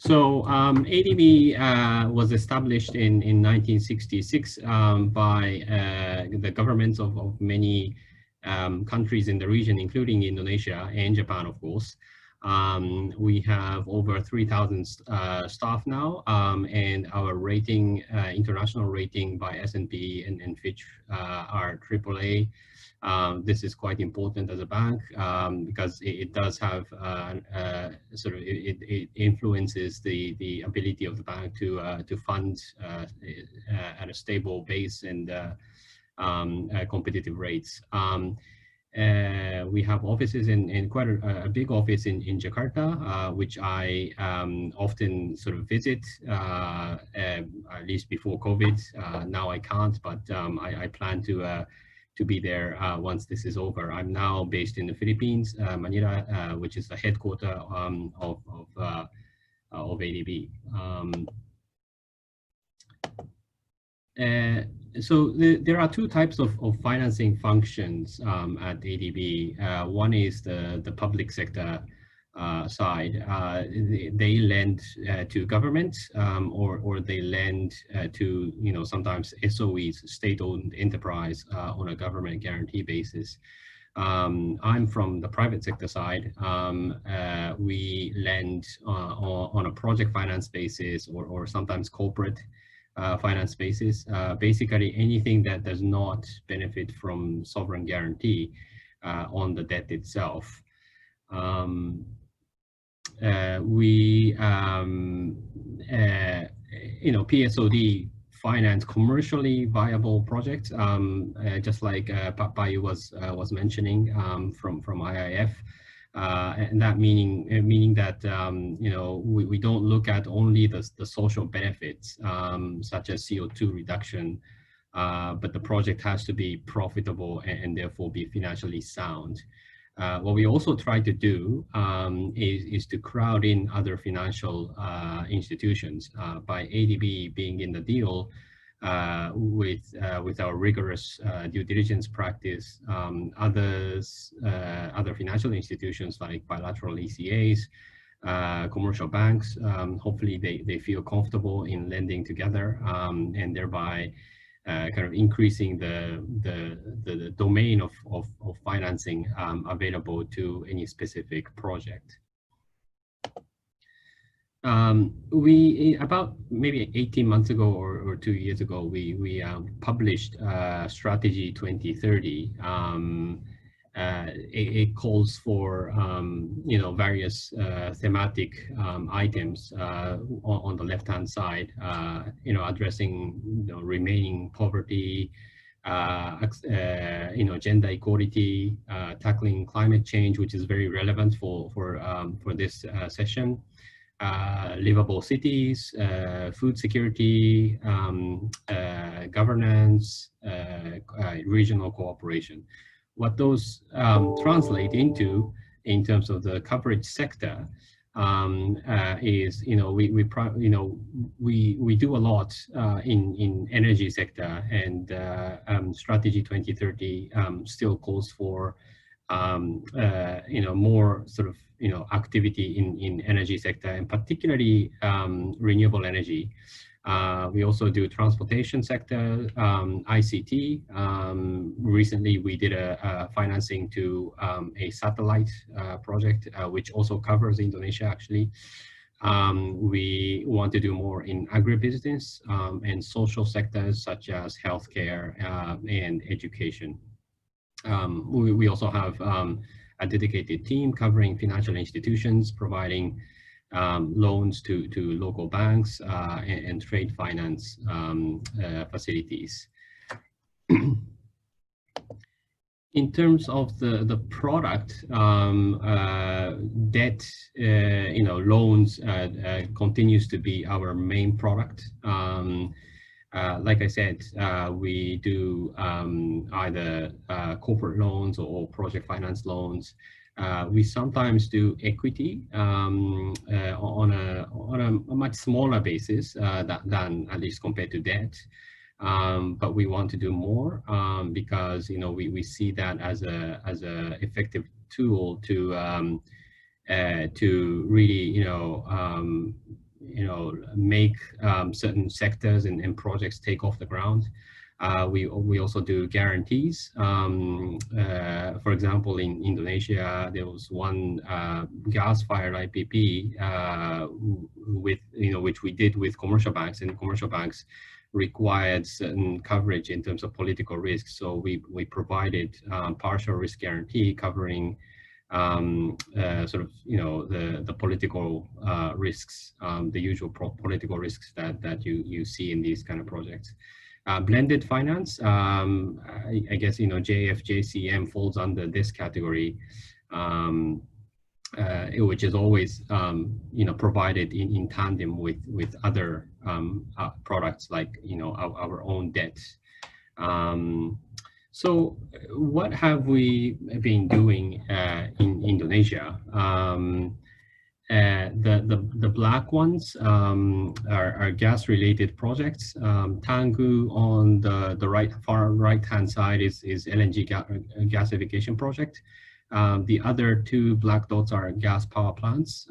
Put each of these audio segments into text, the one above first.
ADB was established in 1966 by the governments of many countries in the region, including Indonesia and Japan, of course. We have over 3,000 staff now, and our rating, international rating by S&P and Fitch are AAA. This is quite important as a bank because it does have it influences the ability of the bank to fund at a stable base and competitive rates. We have offices in quite a big office in Jakarta, which I often sort of visit, at least before COVID. Now I can't, but I plan to be there once this is over. I'm now based in the Philippines, Manila, which is the headquarters of ADB. So there are two types of financing functions at ADB. One is the public sector side. They lend to governments or they lend to, sometimes SOEs, state-owned enterprise on a government guarantee basis. I'm from the private sector side. We lend on a project finance basis or sometimes corporate finance basis. Basically anything that does not benefit from sovereign guarantee on the debt itself. PSOD finance commercially viable projects, just like Bayu was mentioning from IIF, and that meaning that we don't look at only the social benefits such as CO2 reduction, but the project has to be profitable and therefore be financially sound. What we also try to do is to crowd in other financial institutions by ADB being in the deal with our rigorous due diligence practice. Other financial institutions like bilateral ECAs, commercial banks, hopefully they feel comfortable in lending together and thereby kind of increasing the domain of financing available to any specific project. About maybe 18 months ago or 2 years ago, we published Strategy 2030. It calls for various thematic items on the left-hand side, addressing remaining poverty, gender equality, tackling climate change, which is very relevant for this session. Livable cities, food security, governance, regional cooperation. What those translate into in terms of the coverage sector is, we do a lot in energy sector, and Strategy 2030 still calls for more sort of activity in energy sector, and particularly renewable energy. We also do transportation sector, ICT. Recently, we did a financing to a satellite project, which also covers Indonesia, actually. We want to do more in agribusiness and social sectors such as healthcare and education. We also have a dedicated team covering financial institutions, providing loans to local banks and trade finance facilities. In terms of the product, debt, loans continues to be our main product. Like I said, we do either corporate loans or project finance loans. We sometimes do equity on a much smaller basis than at least compared to debt. But we want to do more because we see that as a effective tool to to really, make certain sectors and projects take off the ground. We also do guarantees. For example, in Indonesia, there was one gas-fired IPP which we did with commercial banks, and commercial banks required certain coverage in terms of political risk. So we provided partial risk guarantee covering the political risks, the usual political risks that you see in these kind of projects. Blended finance, I guess, JFJCM falls under this category, which is always, provided in tandem with other products like, our own debt. So what have we been doing in Indonesia? The black ones are gas-related projects. Tangguh on the far right-hand side is LNG gasification project. The other two black dots are gas power plants.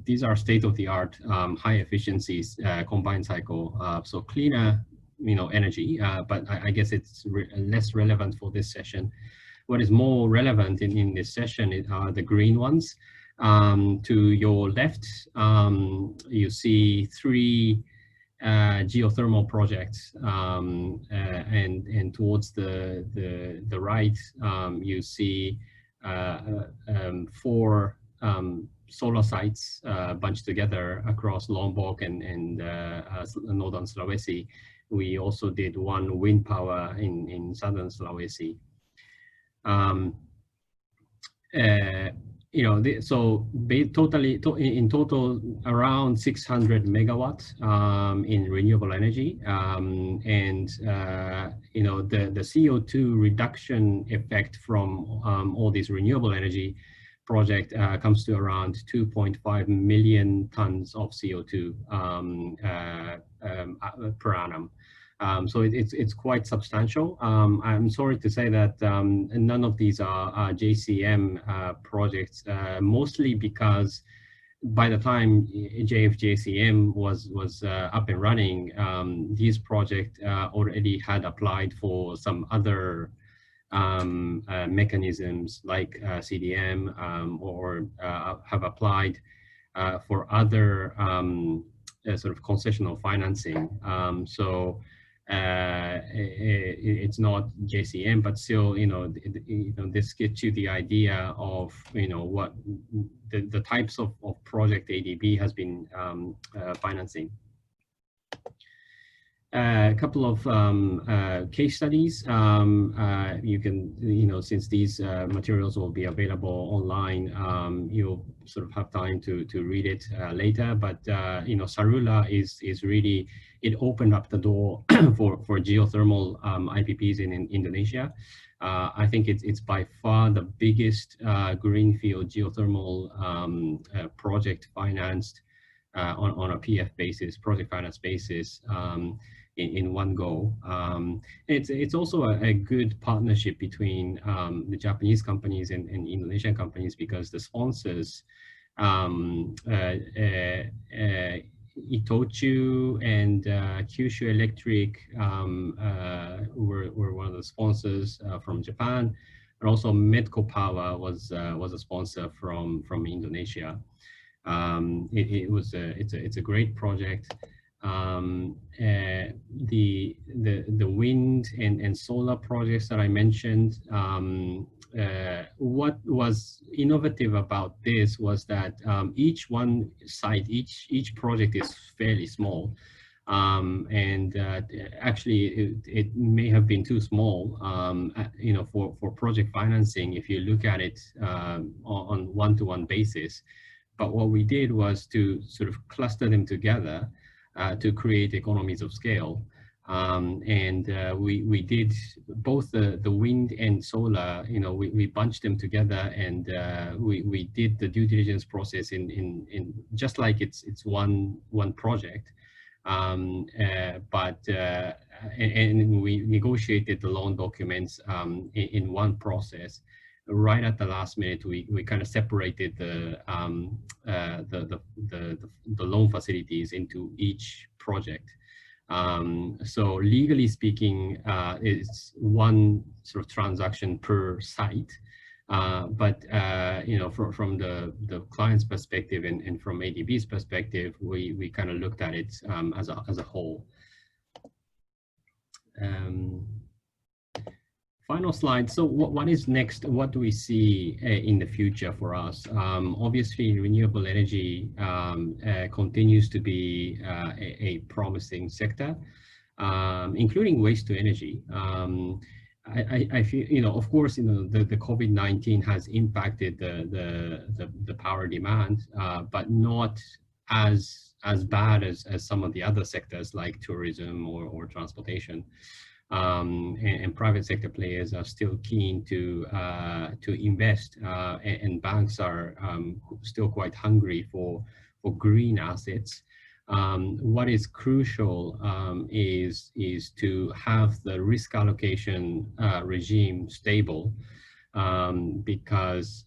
These are state-of-the-art, high efficiencies, combined cycle, so cleaner, energy. But I guess it's less relevant for this session. What is more relevant in this session are the green ones. To your left, you see 3 geothermal projects, and towards the right, you see 4 solar sites bunched together across Lombok and northern Sulawesi. We also did 1 wind power in southern Sulawesi. In total around 600 megawatts in renewable energy, and the CO2 reduction effect from all these renewable energy project comes to around 2.5 million tons of CO2 per annum. So it's quite substantial. I'm sorry to say that none of these are JCM projects, mostly because by the time JFJCM was up and running, these projects already had applied for some other mechanisms like CDM, or have applied for other sort of concessional financing. So it's not JCM, but still, this gets you the idea of, what the types of project ADB has been financing. A couple of case studies. You can, since these materials will be available online, you'll sort of have time to read it later. But Sarula is really, it opened up the door for geothermal IPPs in Indonesia. I think it's by far the biggest greenfield geothermal project financed on a PF basis, project finance basis, in one go. It's also a good partnership between the Japanese companies and Indonesian companies, because the sponsors, Itochu and Kyushu Electric were one of the sponsors from Japan, and also Medco Power was a sponsor from Indonesia. It's a great project. The wind and solar projects that I mentioned, what was innovative about this was that each project is fairly small, and actually it may have been too small, for project financing if you look at it on one-to-one basis. But what we did was to sort of cluster them together to create economies of scale. We did both the wind and solar, we bunched them together, and we did the due diligence process in just like it's one project. And we negotiated the loan documents in one process. right at the last minute, we kind of separated the loan facilities into each project. So legally speaking, it's one sort of transaction per site. But you know, from the client's perspective and from ADB's perspective, we kind of looked at it as a whole. Final slide. So what is next? What do we see in the future for us? Obviously, renewable energy continues to be a promising sector, including waste to energy. I feel, you know, of course, you know, the COVID-19 has impacted the power demand, but not as bad as some of the other sectors like tourism or transportation. And private sector players are still keen to invest, and banks are still quite hungry for green assets. What is crucial is to have the risk allocation regime stable, because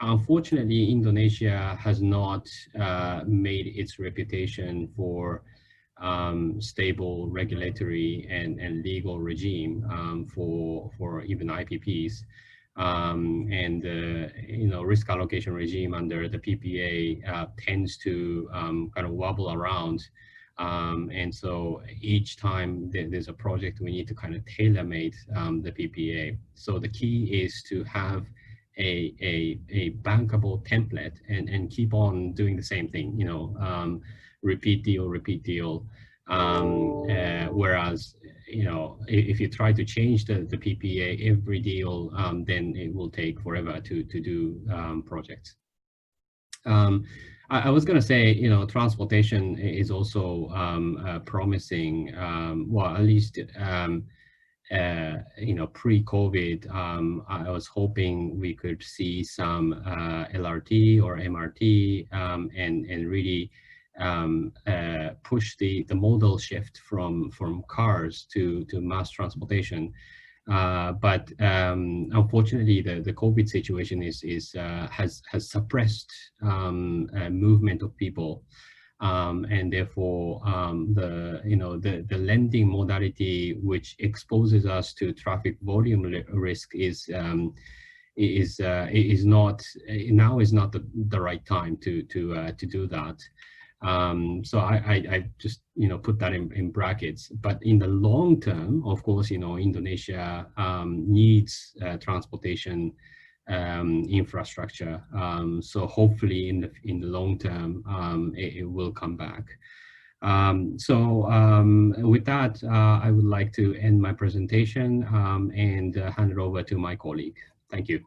unfortunately Indonesia has not made its reputation for stable regulatory and legal regime for even IPPs. And you know, risk allocation regime under the PPA tends to kind of wobble around. And so each time there's a project, we need to kind of tailor-made the PPA. So the key is to have a bankable template and keep on doing the same thing, you know, repeat deal, whereas, you know, if you try to change the PPA every deal, then it will take forever to do projects. I was going to say, you know, transportation is also promising, well, at least, you know, pre-COVID, I was hoping we could see some LRT or MRT and really push the modal shift from cars to mass transportation. But unfortunately, the COVID situation has suppressed movement of people, and therefore the lending modality, which exposes us to traffic volume risk, is not the right time to do that. So I just, you know, put that in brackets. But in the long term, of course, you know, Indonesia needs transportation infrastructure. So hopefully in the long term, it will come back. So with that, I would like to end my presentation and hand it over to my colleague. Thank you.